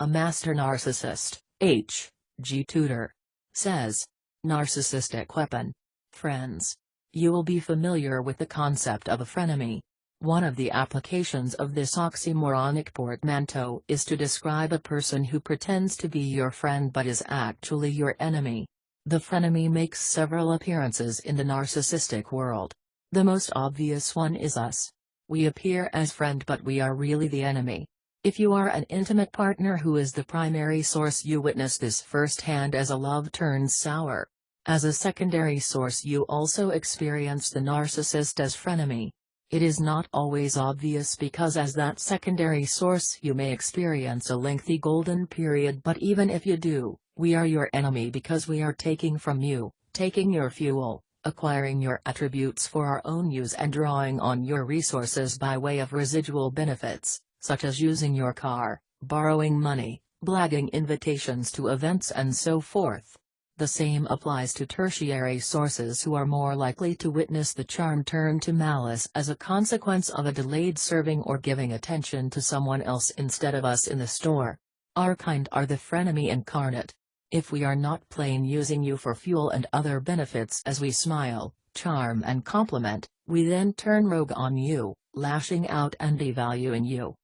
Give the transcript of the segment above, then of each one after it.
A master narcissist, H. G. Tudor, says, narcissistic weapon. Friends. You will be familiar with the concept of a frenemy. One of the applications of this oxymoronic portmanteau is to describe a person who pretends to be your friend but is actually your enemy. The frenemy makes several appearances in the narcissistic world. The most obvious one is us. We appear as friend but we are really the enemy. If you are an intimate partner who is the primary source, you witness this firsthand as a love turns sour. As a secondary source, you also experience the narcissist as frenemy. It is not always obvious because as that secondary source you may experience a lengthy golden period, but even if you do, we are your enemy because we are taking from you, taking your fuel, acquiring your attributes for our own use and drawing on your resources by way of residual benefits, such as using your car, borrowing money, blagging invitations to events and so forth. The same applies to tertiary sources who are more likely to witness the charm turn to malice as a consequence of a delayed serving or giving attention to someone else instead of us in the store. Our kind are the frenemy incarnate. If we are not plain using you for fuel and other benefits as we smile, charm and compliment, we then turn rogue on you, lashing out and devaluing you.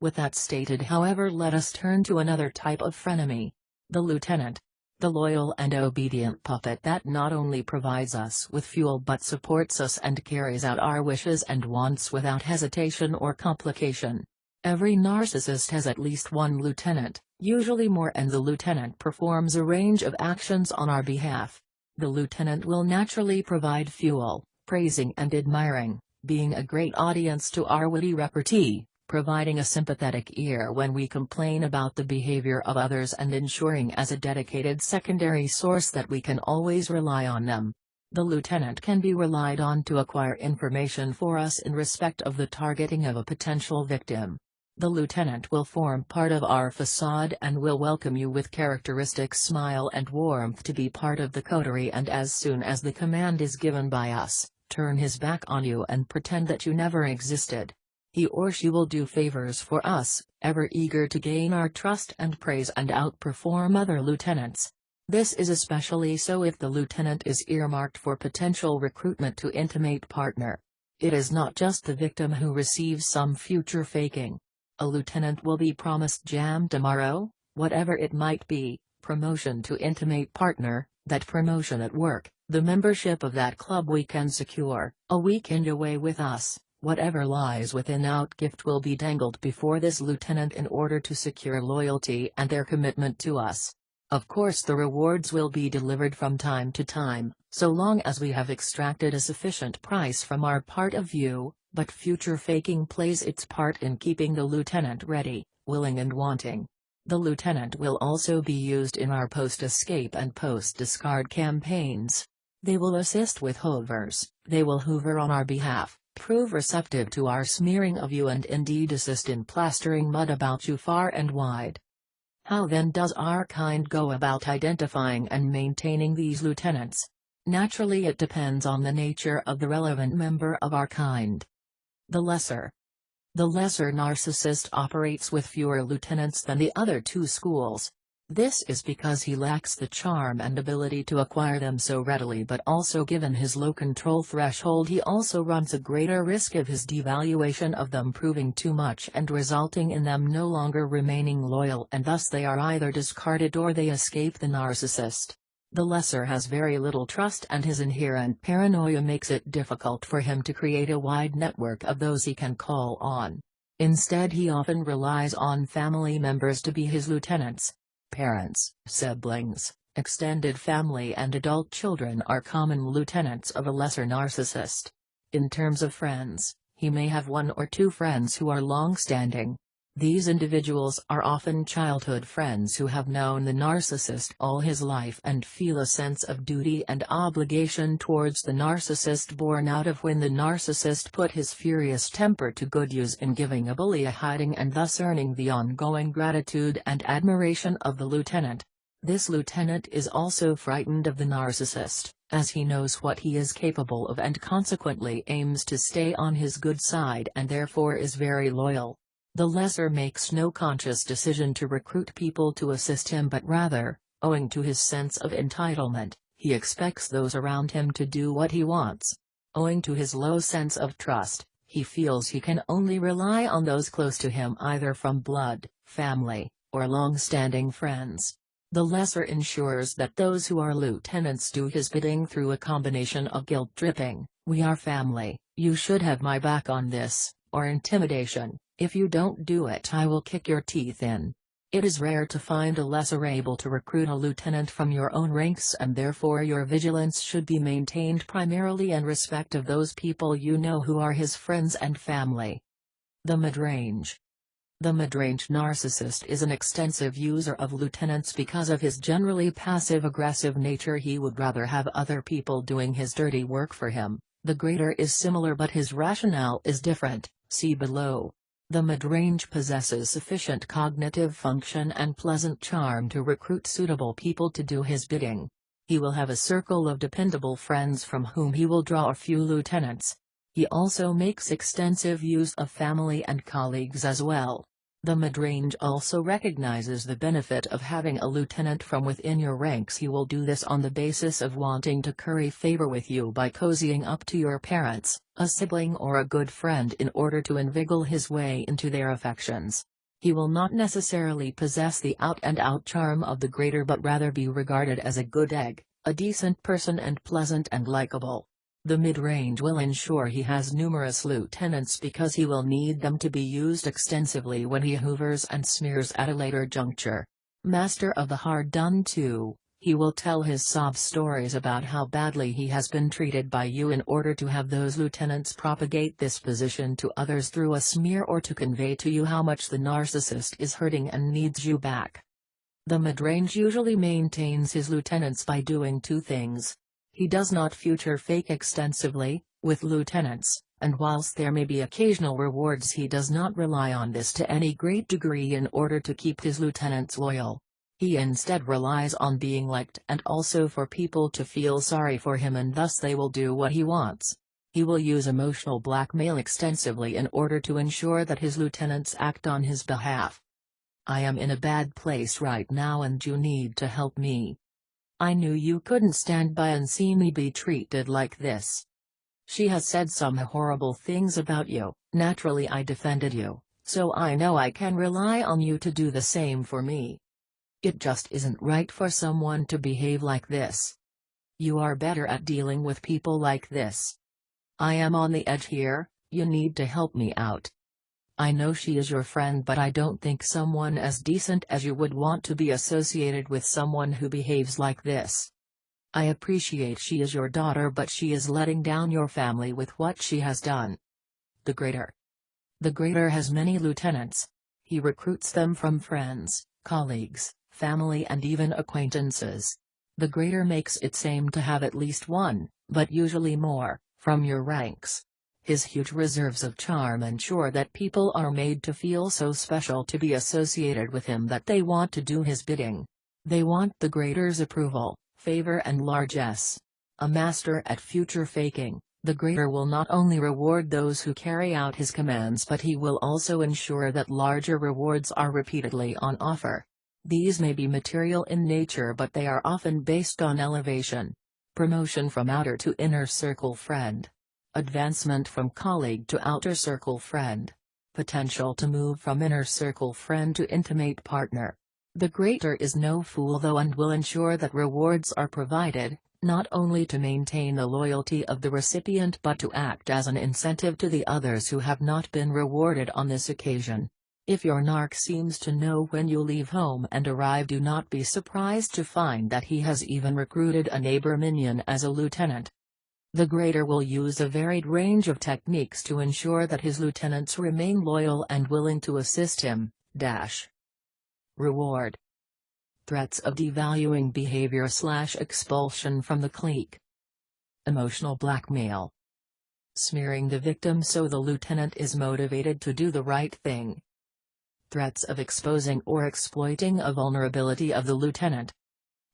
With that stated, however, let us turn to another type of frenemy. The lieutenant. The loyal and obedient puppet that not only provides us with fuel but supports us and carries out our wishes and wants without hesitation or complication. Every narcissist has at least one lieutenant, usually more, and the lieutenant performs a range of actions on our behalf. The lieutenant will naturally provide fuel, praising and admiring, being a great audience to our witty repartee, providing a sympathetic ear when we complain about the behavior of others, and ensuring as a dedicated secondary source that we can always rely on them. The lieutenant can be relied on to acquire information for us in respect of the targeting of a potential victim. The lieutenant will form part of our facade and will welcome you with characteristic smile and warmth to be part of the coterie, and as soon as the command is given by us, turn his back on you and pretend that you never existed. He or she will do favors for us, ever eager to gain our trust and praise and outperform other lieutenants. This is especially so if the lieutenant is earmarked for potential recruitment to intimate partner. It is not just the victim who receives some future faking. A lieutenant will be promised jam tomorrow, whatever it might be, promotion to intimate partner, that promotion at work, the membership of that club we can secure, a weekend away with us. Whatever lies within outgift will be dangled before this lieutenant in order to secure loyalty and their commitment to us. Of course, the rewards will be delivered from time to time, so long as we have extracted a sufficient price from our part of view, but future faking plays its part in keeping the lieutenant ready, willing and wanting. The lieutenant will also be used in our post-escape and post-discard campaigns. They will assist with hoovers, they will hoover on our behalf, prove receptive to our smearing of you, and indeed assist in plastering mud about you far and wide. How then does our kind go about identifying and maintaining these lieutenants? Naturally, it depends on the nature of the relevant member of our kind. The lesser narcissist operates with fewer lieutenants than the other two schools. This is because he lacks the charm and ability to acquire them so readily, but also given his low control threshold he also runs a greater risk of his devaluation of them proving too much and resulting in them no longer remaining loyal, and thus they are either discarded or they escape the narcissist. The lesser has very little trust, and his inherent paranoia makes it difficult for him to create a wide network of those he can call on. Instead, he often relies on family members to be his lieutenants. Parents, siblings, extended family and adult children are common lieutenants of a lesser narcissist. In terms of friends, he may have one or two friends who are long-standing. These individuals are often childhood friends who have known the narcissist all his life and feel a sense of duty and obligation towards the narcissist, born out of when the narcissist put his furious temper to good use in giving a bully a hiding and thus earning the ongoing gratitude and admiration of the lieutenant. This lieutenant is also frightened of the narcissist, as he knows what he is capable of and consequently aims to stay on his good side and therefore is very loyal. The lesser makes no conscious decision to recruit people to assist him, but rather, owing to his sense of entitlement, he expects those around him to do what he wants. Owing to his low sense of trust, he feels he can only rely on those close to him, either from blood, family, or long-standing friends. The lesser ensures that those who are lieutenants do his bidding through a combination of guilt-tripping, "We are family, you should have my back on this," or intimidation, "If you don't do it I will kick your teeth in." It is rare to find a lesser able to recruit a lieutenant from your own ranks, and therefore your vigilance should be maintained primarily in respect of those people you know who are his friends and family. The mid-range. The mid-range narcissist is an extensive user of lieutenants because of his generally passive-aggressive nature. He would rather have other people doing his dirty work for him. The greater is similar, but his rationale is different, see below. The mid-range possesses sufficient cognitive function and pleasant charm to recruit suitable people to do his bidding. He will have a circle of dependable friends from whom he will draw a few lieutenants. He also makes extensive use of family and colleagues as well. The mid-range also recognizes the benefit of having a lieutenant from within your ranks. He will do this on the basis of wanting to curry favor with you by cozying up to your parents, a sibling or a good friend in order to inveigle his way into their affections. He will not necessarily possess the out-and-out charm of the greater, but rather be regarded as a good egg, a decent person and pleasant and likable. The mid-range will ensure he has numerous lieutenants because he will need them to be used extensively when he hoovers and smears at a later juncture. Master of the hard done to, he will tell his sob stories about how badly he has been treated by you in order to have those lieutenants propagate this position to others through a smear, or to convey to you how much the narcissist is hurting and needs you back. The mid-range usually maintains his lieutenants by doing two things. He does not future fake extensively, with lieutenants, and whilst there may be occasional rewards, he does not rely on this to any great degree in order to keep his lieutenants loyal. He instead relies on being liked and also for people to feel sorry for him, and thus they will do what he wants. He will use emotional blackmail extensively in order to ensure that his lieutenants act on his behalf. "I am in a bad place right now and you need to help me. I knew you couldn't stand by and see me be treated like this. She has said some horrible things about you, naturally I defended you, so I know I can rely on you to do the same for me. It just isn't right for someone to behave like this. You are better at dealing with people like this. I am on the edge here, you need to help me out. I know she is your friend, but I don't think someone as decent as you would want to be associated with someone who behaves like this. I appreciate she is your daughter, but she is letting down your family with what she has done." The greater. The greater has many lieutenants. He recruits them from friends, colleagues, family and even acquaintances. The greater makes its aim to have at least one, but usually more, from your ranks. His huge reserves of charm ensure that people are made to feel so special to be associated with him that they want to do his bidding. They want the greater's approval, favor and largesse. A master at future faking, the greater will not only reward those who carry out his commands, but he will also ensure that larger rewards are repeatedly on offer. These may be material in nature, but they are often based on elevation. Promotion from outer to inner circle friend. Advancement from colleague to outer circle friend. Potential to move from inner circle friend to intimate partner. The greater is no fool though, and will ensure that rewards are provided, not only to maintain the loyalty of the recipient but to act as an incentive to the others who have not been rewarded on this occasion. If your narc seems to know when you leave home and arrive, do not be surprised to find that he has even recruited a neighbor minion as a lieutenant. The greater will use a varied range of techniques to ensure that his lieutenants remain loyal and willing to assist him. Reward. Threats of devaluing behavior / expulsion from the clique. Emotional blackmail. Smearing the victim so the lieutenant is motivated to do the right thing. Threats of exposing or exploiting a vulnerability of the lieutenant.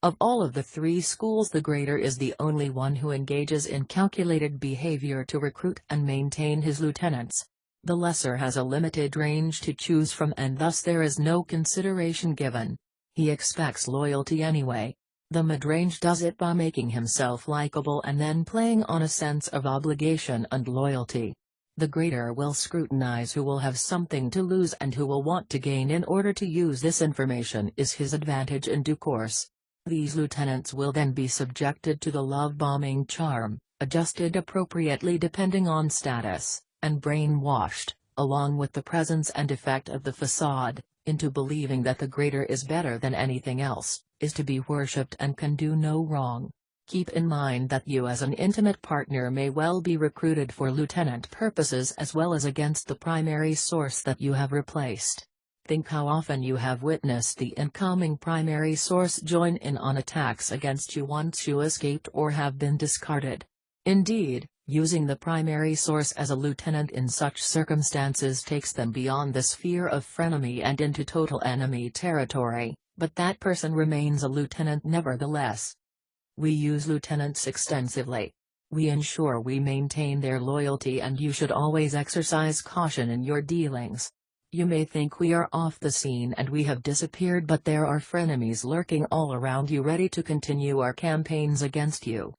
Of all of the three schools, the greater is the only one who engages in calculated behavior to recruit and maintain his lieutenants. The lesser has a limited range to choose from and thus there is no consideration given. He expects loyalty anyway. The mid-range does it by making himself likable and then playing on a sense of obligation and loyalty. The greater will scrutinize who will have something to lose and who will want to gain in order to use this information is his advantage in due course. These lieutenants will then be subjected to the love-bombing charm, adjusted appropriately depending on status, and brainwashed, along with the presence and effect of the facade, into believing that the greater is better than anything else, is to be worshipped and can do no wrong. Keep in mind that you as an intimate partner may well be recruited for lieutenant purposes as well as against the primary source that you have replaced. Think how often you have witnessed the incoming primary source join in on attacks against you once you escaped or have been discarded. Indeed, using the primary source as a lieutenant in such circumstances takes them beyond the sphere of frenemy and into total enemy territory, but that person remains a lieutenant nevertheless. We use lieutenants extensively. We ensure we maintain their loyalty and you should always exercise caution in your dealings. You may think we are off the scene and we have disappeared, but there are frenemies lurking all around you ready to continue our campaigns against you.